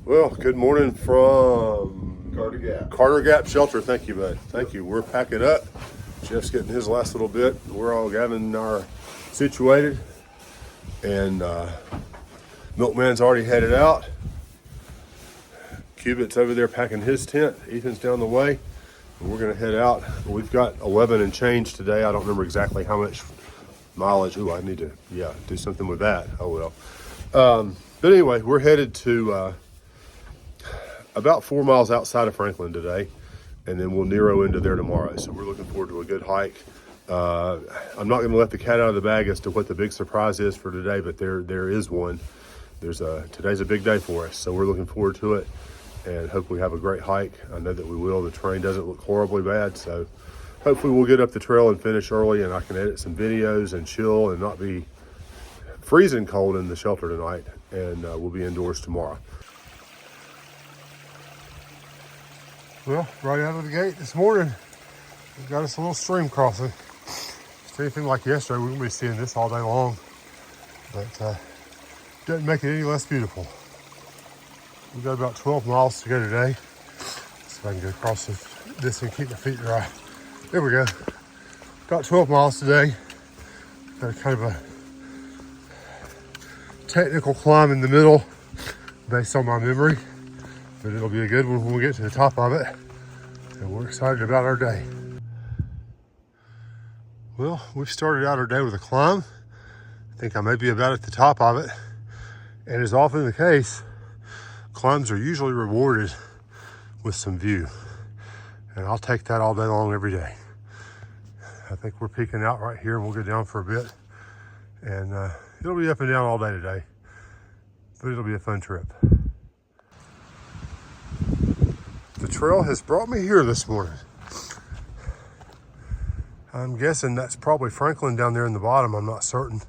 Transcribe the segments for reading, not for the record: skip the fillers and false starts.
Well, good morning from Carter Gap Shelter. Thank you, bud. Thank you. We're packing up. Jeff's getting his last little bit. We're all having our situated, and Milkman's already headed out. Cubit's over there packing his tent. Ethan's down the way. And we're gonna head out. We've got 11 and change today. I don't remember exactly how much mileage. Ooh, I need to do something with that. Oh well. But anyway, we're headed to about 4 miles outside of Franklin today, and then we'll Nero into there tomorrow. So we're looking forward to a good hike. I'm not going to let the cat out of the bag as to what the big surprise is for today, but there is one. Today's a big day for us, so we're looking forward to it, and hope we have a great hike. I know that we will. The terrain doesn't look horribly bad, so hopefully we'll get up the trail and finish early, and I can edit some videos and chill and not be freezing cold in the shelter tonight, and we'll be indoors tomorrow. Well, right out of the gate this morning, we got us a little stream crossing. If it's anything like yesterday, we're gonna be seeing this all day long, but doesn't make it any less beautiful. We've got about 12 miles to go today. See if I can go across this and keep my feet dry. There we go. Got 12 miles today. Got kind of a technical climb in the middle based on my memory, but it'll be a good one when we get to the top of it, and we're excited about our day. Well, we've started out our day with a climb. I think I may be about at the top of it, and as often the case, climbs are usually rewarded with some view, and I'll take that all day long every day. I think we're peeking out right here, and we'll go down for a bit, and it'll be up and down all day today, but it'll be a fun trip. The trail has brought me here this morning. I'm guessing that's probably Franklin down there in the bottom. I'm not certain.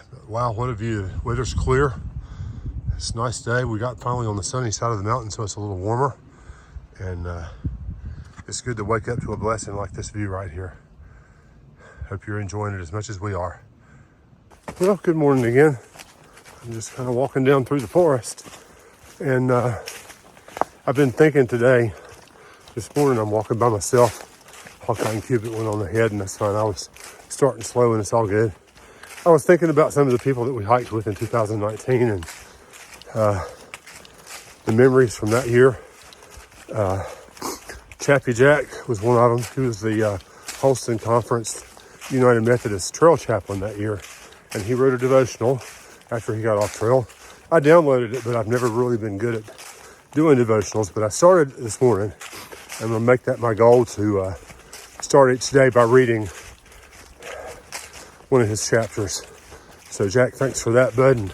But wow, what a view. The weather's clear. It's a nice day. We got finally on the sunny side of the mountain, so it's a little warmer. And it's good to wake up to a blessing like this view right here. Hope you're enjoying it as much as we are. Well, good morning again. I'm just kind of walking down through the forest, and I've been thinking today, this morning I'm walking by myself. Hawkeye and Cupid went on ahead, and that's fine. I was starting slow, and it's all good. I was thinking about some of the people that we hiked with in 2019, and the memories from that year. Chappie Jack was one of them. He was the Holston Conference United Methodist Trail Chaplain that year, and he wrote a devotional after he got off trail. I downloaded it, but I've never really been good at doing devotionals, but I started this morning. I'm gonna make that my goal to start each day by reading one of his chapters. So Jack, thanks for that, bud, and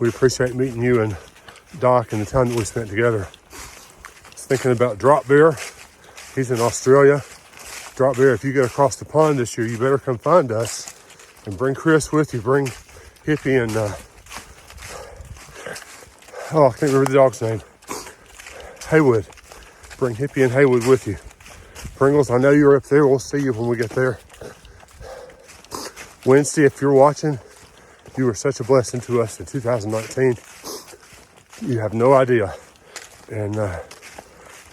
we appreciate meeting you and Doc and the time that we spent together. I was thinking about Drop Bear. He's in Australia. Drop Bear, if you get across the pond this year, you better come find us and bring Chris with you. Bring Hippie and I can't remember the dog's name. Haywood. Bring Hippie and Haywood with you. Pringles, I know you're up there. We'll see you when we get there. Wednesday, if you're watching, you were such a blessing to us in 2019. You have no idea. And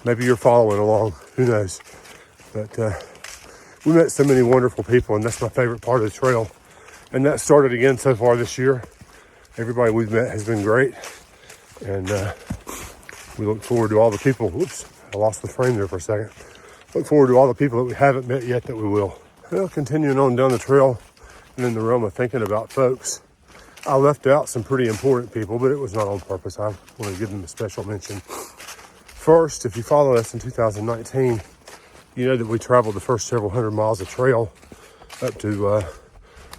maybe you're following along. Who knows? But we met so many wonderful people, and that's my favorite part of the trail. And that started again so far this year. Everybody we've met has been great. And we look forward to all the people. Whoops, I lost the frame there for a second. Look forward to all the people that we haven't met yet that we will. Well, continuing on down the trail and in the realm of thinking about folks, I left out some pretty important people, but it was not on purpose. I want to give them a special mention. First, if you follow us in 2019, you know that we traveled the first several hundred miles of trail up to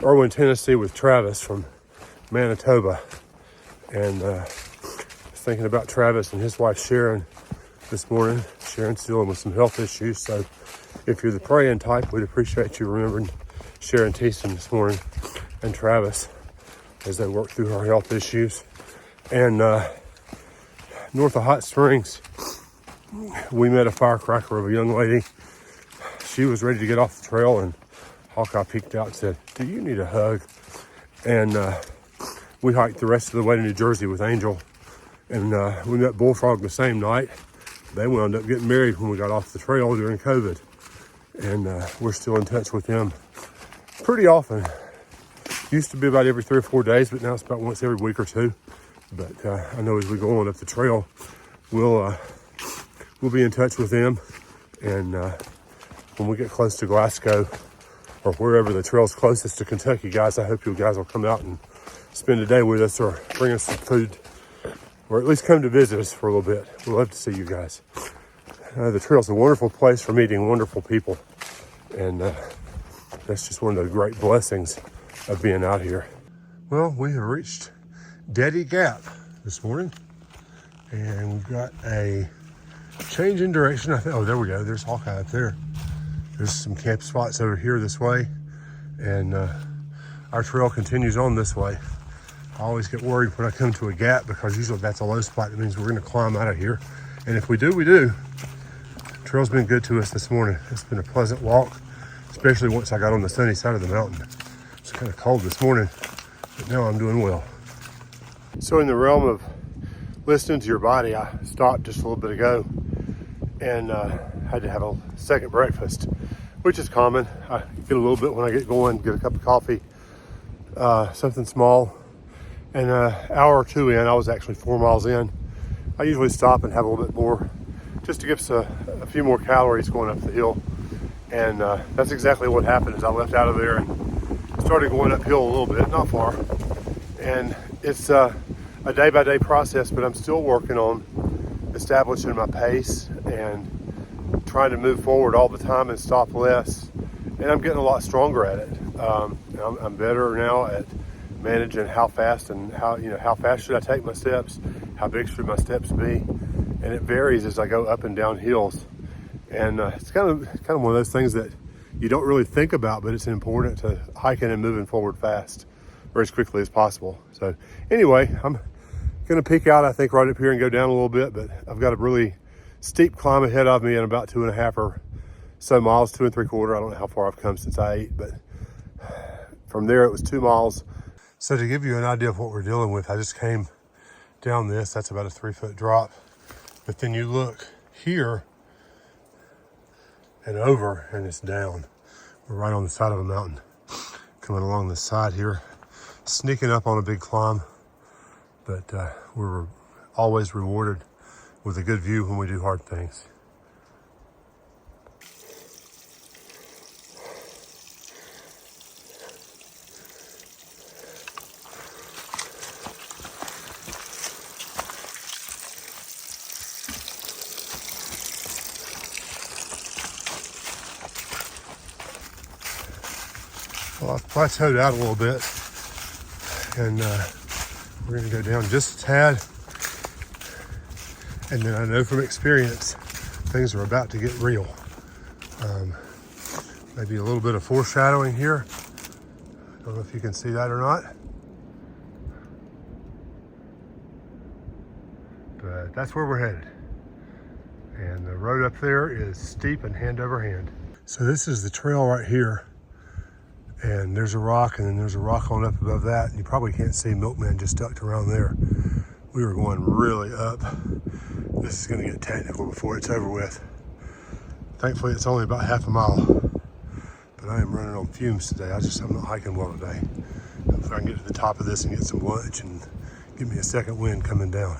Erwin, Tennessee with Travis from Manitoba. And thinking about Travis and his wife Sharon this morning. Sharon's dealing with some health issues, so if you're the praying type, we'd appreciate you remembering Sharon Thiessen this morning and Travis as they work through her health issues. And north of Hot Springs, we met a firecracker of a young lady. She was ready to get off the trail, and Hawkeye peeked out and said, "Do you need a hug?" And we hiked the rest of the way to New Jersey with Angel And we met Bullfrog the same night. They wound up getting married when we got off the trail during COVID. And we're still in touch with them pretty often. Used to be about every 3 or 4 days, but now it's about once every week or two. But I know as we go on up the trail, we'll be in touch with them. And when we get close to Glasgow or wherever the trail's closest to Kentucky, guys, I hope you guys will come out and spend a day with us or bring us some food, or at least come to visit us for a little bit. We'd love to see you guys. The trail's a wonderful place for meeting wonderful people. And that's just one of the great blessings of being out here. Well, we have reached Daddy Gap this morning. And we've got a change in direction. Oh, there we go. There's Hawkeye up there. There's some camp spots over here this way. And our trail continues on this way. I always get worried when I come to a gap because usually that's a low spot. That means we're going to climb out of here. And if we do, we do. The trail's been good to us this morning. It's been a pleasant walk, especially once I got on the sunny side of the mountain. It's kind of cold this morning, but now I'm doing well. So in the realm of listening to your body, I stopped just a little bit ago and had to have a second breakfast, which is common. I get a little bit when I get going, get a cup of coffee, something small. And an hour or two in, I was actually 4 miles in. I usually stop and have a little bit more just to give us a few more calories going up the hill. And that's exactly what happened as I left out of there and started going uphill a little bit, not far. And it's a day-by-day process, but I'm still working on establishing my pace and trying to move forward all the time and stop less. And I'm getting a lot stronger at it. I'm better now at managing how fast and how fast should I take my steps, how big should my steps be, and it varies as I go up and down hills. And it's kind of one of those things that you don't really think about, but it's important to hiking and moving forward fast or as quickly as possible. So anyway, I'm gonna peak out, I think, right up here and go down a little bit, but I've got a really steep climb ahead of me in about 2.5 or so miles, 2 3/4. I don't know how far I've come since I ate, but from there it was 2 miles. So to give you an idea of what we're dealing with, I just came down this. That's about a 3-foot drop. But then you look here and over and it's down. We're right on the side of a mountain. Coming along the side here, sneaking up on a big climb. But we're always rewarded with a good view when we do hard things. Well, I've plateaued out a little bit, and we're going to go down just a tad. And then I know from experience, things are about to get real. Maybe a little bit of foreshadowing here. I don't know if you can see that or not. But that's where we're headed. And the road up there is steep and hand over hand. So this is the trail right here. And there's a rock, and then there's a rock on up above that. And you probably can't see Milkman just ducked around there. We were going really up. This is gonna get technical before it's over with. Thankfully, it's only about half a mile. But I am running on fumes today. I'm not hiking well today. Hopefully I can get to the top of this and get some lunch and give me a second wind coming down.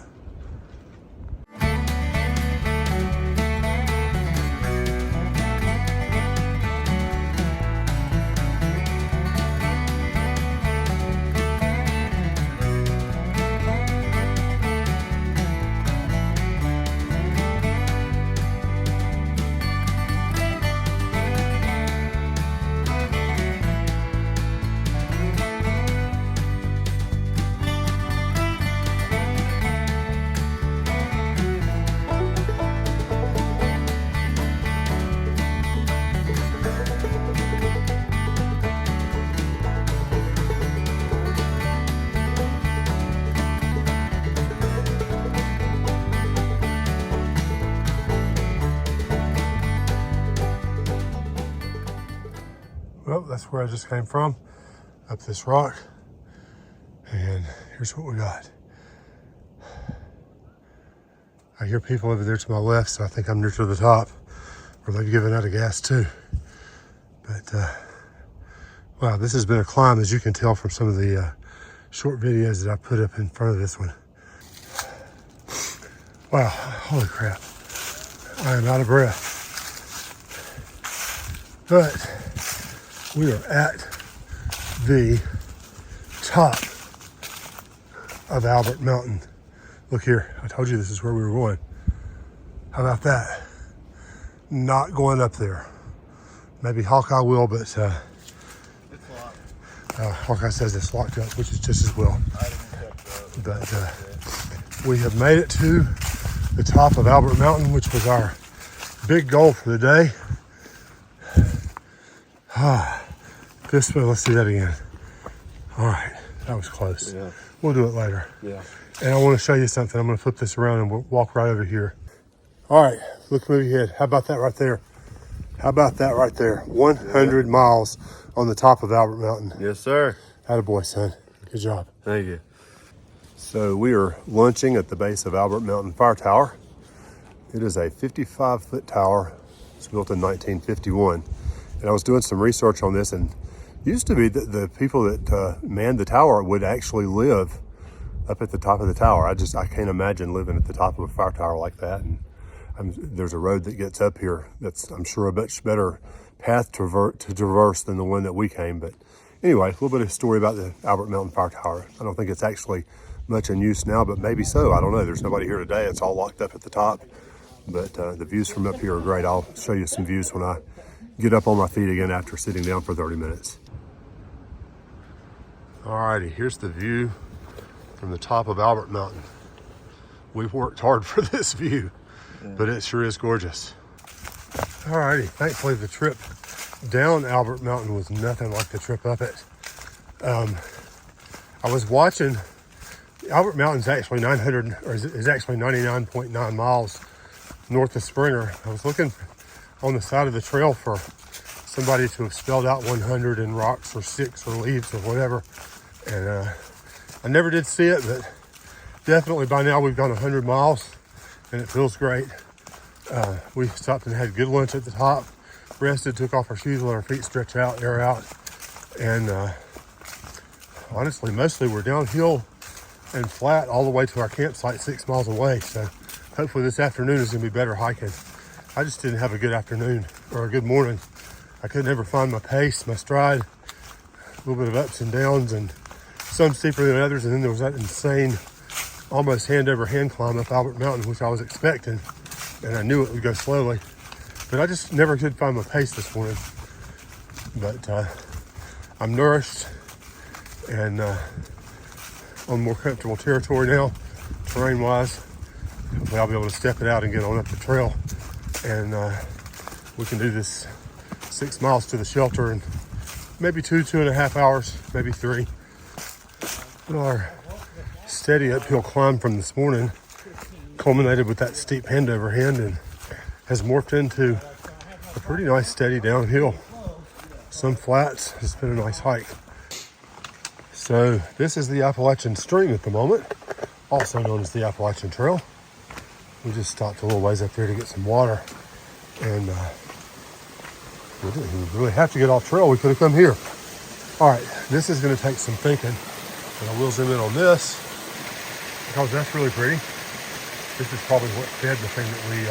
Well, that's where I just came from, up this rock. And here's what we got. I hear people over there to my left, so I think I'm near to the top, or maybe giving out of gas too. But wow, this has been a climb, as you can tell from some of the short videos that I put up in front of this one. Wow, holy crap. I am out of breath. But we are at the top of Albert Mountain. Look here, I told you this is where we were going. How about that? Not going up there. Maybe Hawkeye will, but It's locked. Hawkeye says it's locked up, which is just as well. I didn't check that. But we have made it to the top of Albert Mountain, which was our big goal for the day. This way, let's do that again. All right, that was close. Yeah. We'll do it later. Yeah. And I want to show you something. I'm going to flip this around and we'll walk right over here. All right, look, move your head. How about that right there? How about that right there? 100 miles on the top of Albert Mountain. Yes, sir. Attaboy, son. Good job. Thank you. So we are lunching at the base of Albert Mountain Fire Tower. It is a 55-foot tower. It's built in 1951. And I was doing some research on this, and it used to be that the people that manned the tower would actually live up at the top of the tower. I can't imagine living at the top of a fire tower like that. And there's a road that gets up here that's, I'm sure, a much better path to traverse than the one that we came. But anyway, a little bit of story about the Albert Mountain Fire Tower. I don't think it's actually much in use now, but maybe so. I don't know. There's nobody here today. It's all locked up at the top. But the views from up here are great. I'll show you some views when I get up on my feet again after sitting down for 30 minutes. Alrighty, here's the view from the top of Albert Mountain. We've worked hard for this view, but it sure is gorgeous. Alrighty, thankfully the trip down Albert Mountain was nothing like the trip up it. I was watching, Albert Mountain's actually 99.9 miles north of Springer. I was looking on the side of the trail for somebody to have spelled out 100 in rocks or sticks or leaves or whatever. And I never did see it, but definitely by now we've gone 100 miles and it feels great. We stopped and had good lunch at the top, rested, took off our shoes, let our feet stretch out, air out. And honestly, mostly we're downhill and flat all the way to our campsite 6 miles away. So hopefully this afternoon is gonna be better hiking. I just didn't have a good afternoon or a good morning. I could never find my pace, my stride, a little bit of ups and downs, and some steeper than others. And then there was that insane, almost hand over hand climb up Albert Mountain, which I was expecting, and I knew it would go slowly. But I just never could find my pace this morning. But I'm nourished and on more comfortable territory now, terrain-wise. Hopefully I'll be able to step it out and get on up the trail. And we can do this 6 miles to the shelter in maybe 2.5 hours, maybe 3. Our steady uphill climb from this morning culminated with that steep hand over hand and has morphed into a pretty nice steady downhill. Some flats. It's been a nice hike. So this is the Appalachian Stream at the moment, also known as the Appalachian Trail. We just stopped a little ways up there to get some water, and we didn't really have to get off trail. We could have come here. All right, this is going to take some thinking, and I will zoom in on this because that's really pretty. This is probably what fed the thing that we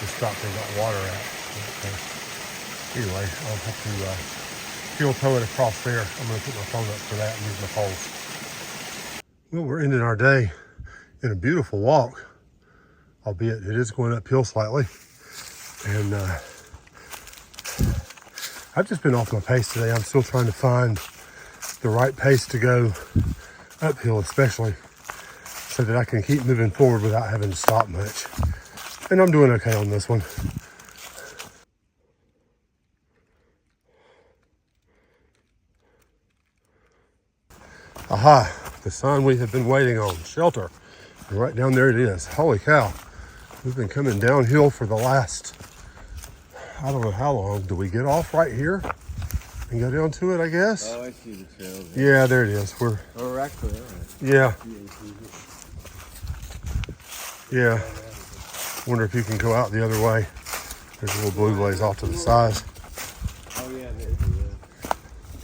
just stopped and got water at. But, anyway, I'll have to fuel tow it across there. I'm going to put my phone up for that and use my poles. Well, we're ending our day in a beautiful walk, albeit it is going uphill slightly. And I've just been off my pace today. I'm still trying to find the right pace to go uphill, especially so that I can keep moving forward without having to stop much. And I'm doing okay on this one. Aha, the sign we have been waiting on, shelter. And right down there it is. Holy cow. We've been coming downhill for the last, I don't know how long. Do we get off right here and go down to it, I guess? Oh, I see the trail. Yeah, there it is. Oh, we're actually all right. Yeah. Yeah. Wonder if you can go out the other way. There's a little blue blaze off to the side. Oh yeah,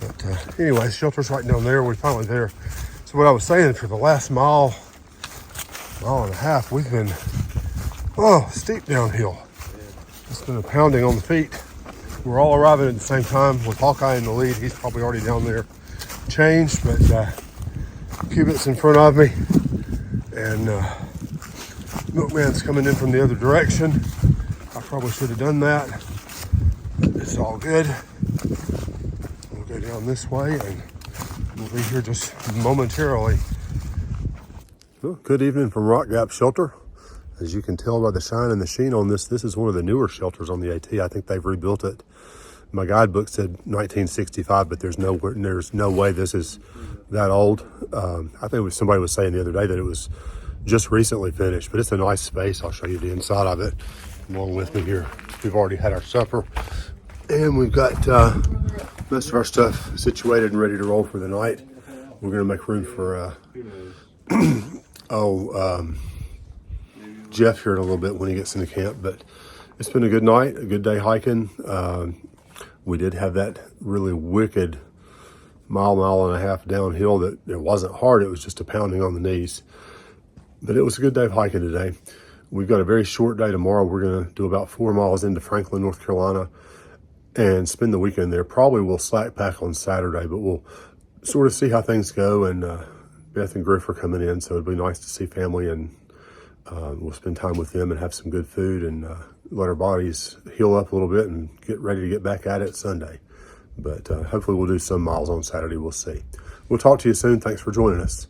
But anyway, shelter's right down there. We're finally there. So what I was saying, for the last mile and a half, we've been, steep downhill. It's been a pounding on the feet. We're all arriving at the same time with Hawkeye in the lead. He's probably already down there changed, but Cubit's in front of me. And Milkman's coming in from the other direction. I probably should have done that. It's all good. We'll go down this way and we'll be here just momentarily. Well, good evening from Rock Gap Shelter. As you can tell by the shine and the sheen on this, this is one of the newer shelters on the AT. I think they've rebuilt it. My guidebook said 1965, but there's no way this is that old. I think somebody was saying the other day that it was just recently finished, but it's a nice space. I'll show you the inside of it along with me here. We've already had our supper, and we've got most of our stuff situated and ready to roll for the night. We're going to make room for Jeff here in a little bit when he gets into camp. But it's been a good night, a good day hiking. We did have that really wicked mile and a half downhill that it wasn't hard. It was just a pounding on the knees. But it was a good day of hiking today. We've got a very short day tomorrow. We're going to do about 4 miles into Franklin, North Carolina, and spend the weekend there. Probably we'll slack pack on Saturday, but we'll sort of see how things go. And Beth and Griff are coming in, so it'd be nice to see family, and we'll spend time with them and have some good food and let our bodies heal up a little bit and get ready to get back at it Sunday. But hopefully we'll do some miles on Saturday. We'll see. We'll talk to you soon. Thanks for joining us.